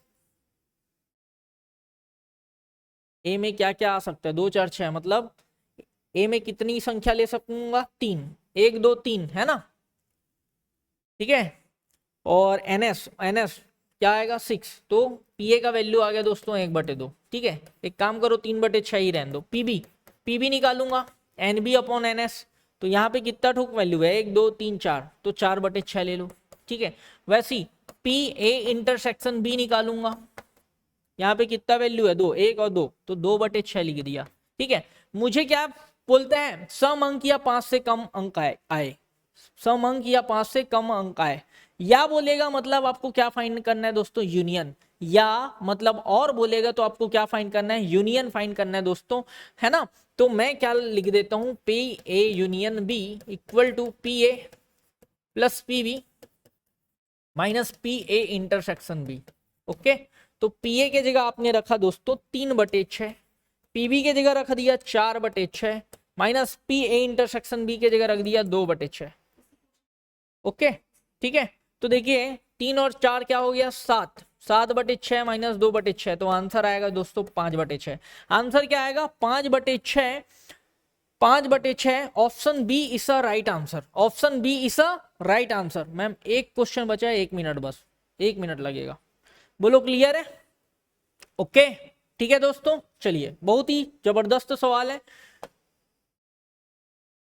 ए में क्या क्या आ सकता है, 2 4 6, मतलब ए में कितनी संख्या ले सकूंगा, 3, 1 2 3 है ना। ठीक है, और एन एस क्या आएगा 6, तो पी ए का वैल्यू आ गया दोस्तों 1/2। ठीक है, एक काम करो 3/6 ही रहने दो। पीबी निकालूंगा n B upon N S, तो यहाँ पे कितना ठोक वैल्यू है, 1 2 3 4, तो 4/6 ले लो। ठीक है, वैसे ही पी ए इंटरसेक्शन बी निकालूंगा, यहाँ पे कितना वैल्यू है 2, 1 और 2, तो 2/6 लिख दिया। ठीक है, मुझे क्या बोलते हैं, सम अंक या 5 से कम अंक आए, सम अंक या 5 से कम अंक आए, या बोलेगा मतलब आपको क्या फाइंड करना है दोस्तों, यूनियन, या मतलब और बोलेगा तो आपको क्या फाइंड करना है, यूनियन फाइंड करना है दोस्तों, है ना। तो मैं क्या लिख देता हूं, P A union B equal to P A plus P B minus P A intersection B. Okay, तो पी ए के जगह आपने रखा दोस्तों 3/6, पीबी के जगह रख दिया 4/6, minus P A intersection B के जगह रख दिया 2/6। ओके, ठीक है, तो देखिए 3 और 4 क्या हो गया, 7, 7/6 माइनस 2/6, तो आंसर आएगा दोस्तों 5/6। आंसर क्या आएगा, 5/6, 5/6। Option B is a right answer, option B is a right answer. Ma'am एक क्वेश्चन बचा है, 1 मिनट बस, 1 मिनट लगेगा, बोलो क्लियर है। ओके, ठीक है दोस्तों, चलिए बहुत ही जबरदस्त सवाल है।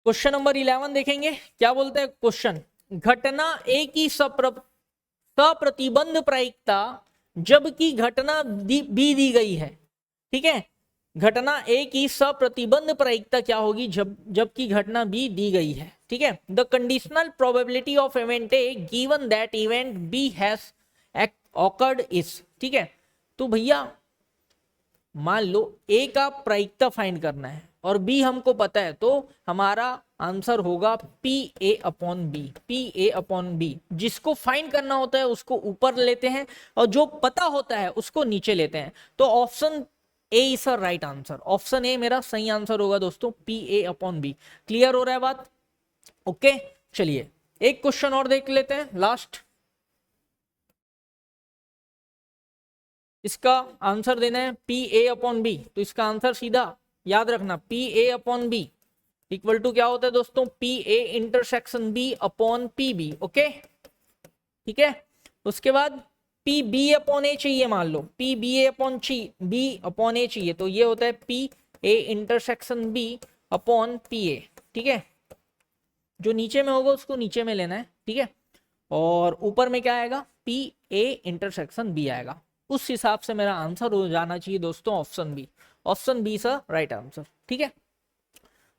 क्वेश्चन नंबर 11 देखेंगे, क्या बोलते हैं क्वेश्चन, घटना ए की सप्रतिबंध प्रायिकता जबकि घटना बी दी गई है। ठीक है, घटना ए की सप्रतिबंध प्रायिकता क्या होगी जबकि घटना बी दी गई है। ठीक है, the conditional probability of event A given that event B has occurred is. ठीक है, तो भैया मान लो ए का प्रायिकता फाइंड करना है और बी हमको पता है, तो हमारा आंसर होगा P A upon B, P A upon B. जिसको फाइंड करना होता है उसको ऊपर लेते हैं और जो पता होता है उसको नीचे लेते हैं, तो option A is a right answer, option A मेरा सही आंसर होगा दोस्तों, P A upon B. Clear हो रहा है बात। ओके, चलिए एक क्वेश्चन और देख लेते हैं लास्ट, इसका आंसर देना है पी ए अपॉन बी, तो इसका आंसर सीधा याद रखना, P A upon B equal to क्या होता है दोस्तों, P A intersection B upon P B. Okay, ठीक है, उसके बाद पी बी अपॉन ए चाहिए, मान लो P B A upon B upon A चाहिए, तो ये होता है P A intersection B upon P A. ठीक है, जो नीचे में होगा उसको नीचे में लेना है। ठीक है, और ऊपर में क्या आएगा, पी ए इंटरसेक्शन बी आएगा। उस हिसाब से मेरा आंसर हो जाना चाहिए दोस्तों ऑप्शन बी, ऑप्शन बी सा राइट आंसर। ठीक है,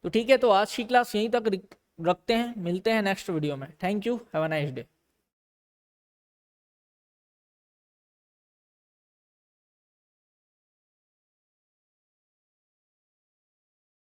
तो ठीक है, तो आज की क्लास यहीं तक रखते हैं, मिलते हैं नेक्स्ट वीडियो में। Thank you, have a nice day.